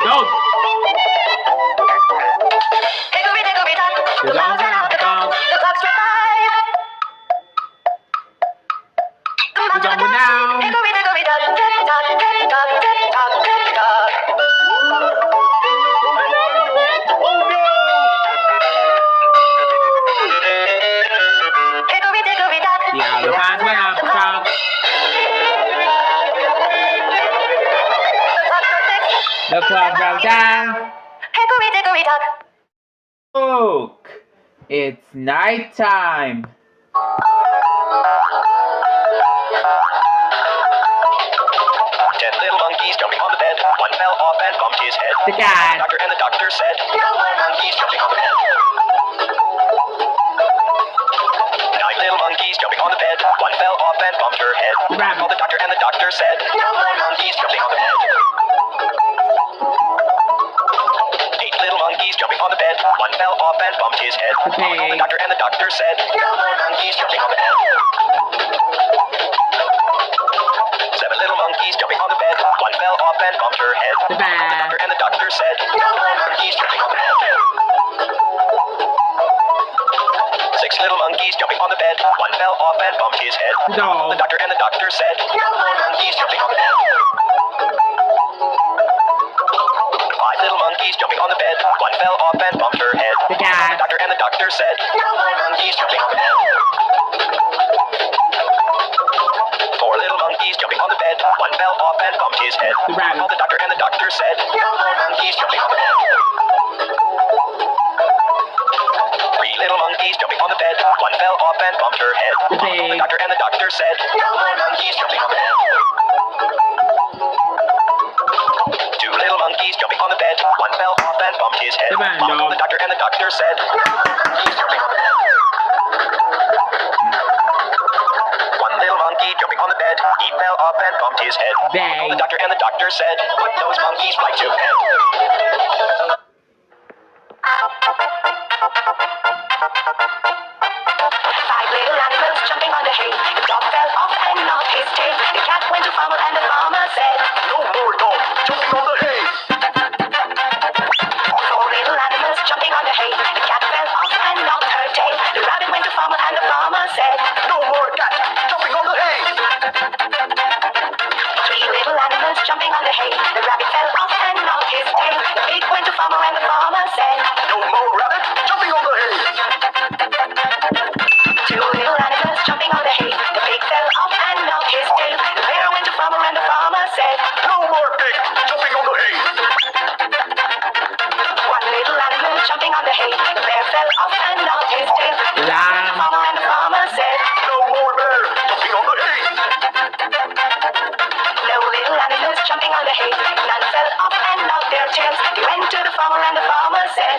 Dog. The dogs are out. The clock struck 5. The dog went down. The elephant went up top. The clock broke down. Look, it's nighttime. 10 little monkeys jumping on the bed. One fell off and bumped his head. The cat. Doctor and the doctor said, no more monkeys jumping on the bed. 9 little monkeys jumping on the bed. One fell off and bumped her head. The rabbit. Called the doctor and the doctor said, no more monkeys jumping on the bed. 8 little monkeys jumping on the bed. One fell off and bumped his head. The pig. The doctor and the doctor said, no more monkeys jumping on the bed. 7 little monkeys jumping on the bed. One fell off and bumped her head. The bear. Doctor and the doctor said, no more monkeys jumping on the bed. 6 little monkeys jumping on the bed. One fell off and bumped his head. The dog. The doctor and the doctor said, no more monkeys jumping on the bed. 5 little monkeys jumping on the bed. One fell off and bumped her head. The cat. The doctor and the doctor said, no more monkeys jumping on the bed. 4 little monkeys jumping on the bed. One fell off and bumped his head. The rabbit. Called the doctor and the doctor said, no more monkeys jumping on the bed. 3 little monkeys jumping on the bed. One fell off and bumped her head. The pig. The doctor and the doctor said, no more monkeys jumping on the bed. 2 little monkeys jumping on the bed. One fell off and bumped his head. The man dog. The doctor and the doctor said, no more monkeys jumping on the bed. 1 little monkey jumping on the bed. He fell off and bumped his head. They. The doctor and the doctor said, put those monkeys right to bed. 5 little animals jumping on the hay. The dog fell off and knocked his tail. The cat went to farmer and the farmer said, No more dogs jumping on the hay. 4 little animals jumping on the hay. The cat fell off and knocked her tail. The rabbit went to farmer and the farmer said, No more cats jumping on the hay. 3 little animals jumping on the hay. The rabbit fell off and knocked his tail. The pig went to farmer and the farmer said, No more rabbit jumping on the hay. 2 little animals jumping on the hay. The pig fell off and knocked his tail. The bear went to farmer and the farmer said, No more pig jumping on the hay. 1 little animal jumping on the hay. The bear fell off and knocked his tail. The Lamb. farmer and the farmer said, No more bear jumping on the hay. No little animals jumping on the hay. None fell off and knocked their tails. They went to the farmer and the farmer said,